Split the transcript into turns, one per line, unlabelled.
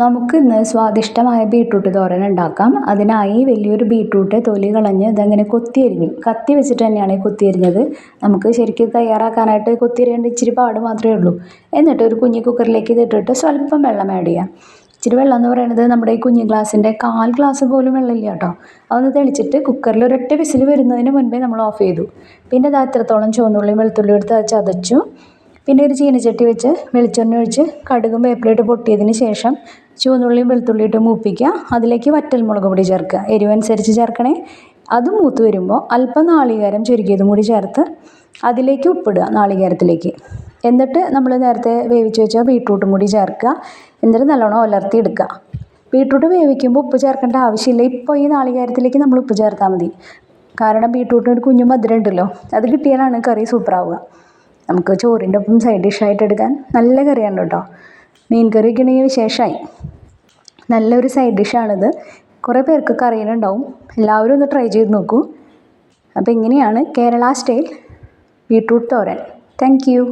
നമുക്ക് ഇന്ന് സ്വാദിഷ്ടമായ ബീട്രൂട്ട് തോരൻ ഉണ്ടാക്കാം. അതിനായി വലിയൊരു ബീട്രൂട്ട് തൊലി കളഞ്ഞ് ഇതങ്ങനെ കൊത്തിയരിഞ്ഞു. കത്തി വെച്ചിട്ട് തന്നെയാണ് ഈ കൊത്തിയരിഞ്ഞത്. നമുക്ക് ശരിക്കും തയ്യാറാക്കാനായിട്ട് കൊത്തിയരിയേണ്ട ഇച്ചിരി പാട് മാത്രമേ ഉള്ളൂ. എന്നിട്ട് ഒരു കുഞ്ഞി കുക്കറിലേക്ക് ഇതിട്ടിട്ട് സ്വല്പം വെള്ളം ആഡ് ചെയ്യാം. ഇച്ചിരി വെള്ളം എന്ന് പറയുന്നത് നമ്മുടെ ഈ കുഞ്ഞി ഗ്ലാസിൻ്റെ 1/4 ഗ്ലാസ് പോലും വെള്ളമില്ല കേട്ടോ. അതൊന്ന് തെളിച്ചിട്ട് കുക്കറിൽ ഒരൊറ്റ വിസിൽ വരുന്നതിന് മുൻപേ നമ്മൾ ഓഫ് ചെയ്തു. പിന്നെ ഇത് അത്രത്തോളം ചുവന്നുള്ളിയും വെളുത്തുള്ളിയും എടുത്ത് ചതച്ചു. പിന്നെ ഒരു ചീനച്ചട്ടി വെച്ച് വെളിച്ചെണ്ണ ഒഴിച്ച് കടുകും വേപ്പിലയിട്ട് പൊട്ടിയതിന് ശേഷം ചുവന്നുള്ളിയും വെളുത്തുള്ളിയും ഇട്ട് മൂപ്പിക്കുക. അതിലേക്ക് വറ്റൽമുളക് പൊടി ചേർക്കുക, എരിവനുസരിച്ച് ചേർക്കണേ. അത് മൂത്ത് വരുമ്പോൾ അല്പം നാളികേരം ചുരുക്കിയതും കൂടി ചേർത്ത് അതിലേക്ക് ഉപ്പിടുക, നാളികേരത്തിലേക്ക്. എന്നിട്ട് നമ്മൾ നേരത്തെ വേവിച്ച് വെച്ച ബീട്രൂട്ടും കൂടി ചേർക്കുക. എന്നിട്ട് നല്ലോണം ഉലർത്തി എടുക്കുക. ബീട്രൂട്ട് വേവിക്കുമ്പോൾ ഉപ്പ് ചേർക്കേണ്ട ആവശ്യമില്ല. ഇപ്പോൾ ഈ നാളികേരത്തിലേക്ക് നമ്മൾ ഉപ്പ് ചേർത്താൽ മതി. കാരണം ബീട്രൂട്ടിന് ഒരു കുഞ്ഞു മധുരം ഉണ്ടല്ലോ, അത് കിട്ടിയാലാണ് കറി സൂപ്പറാവുക. നമുക്ക് ചോറിൻ്റെ ഒപ്പം സൈഡ് ഡിഷായിട്ട് എടുക്കാൻ നല്ല കറിയാണ് കേട്ടോ. മീൻ കറിയൊക്കെ ഉണ്ടെങ്കിൽ വിശേഷമായി. നല്ലൊരു സൈഡ് ഡിഷാണിത്. കുറേ പേർക്കൊക്കെ അറിയുന്നുണ്ടാവും. എല്ലാവരും ഒന്ന് ട്രൈ ചെയ്ത് നോക്കൂ. അപ്പോൾ ഇങ്ങനെയാണ് Kerala style beetroot thoran. Thank you.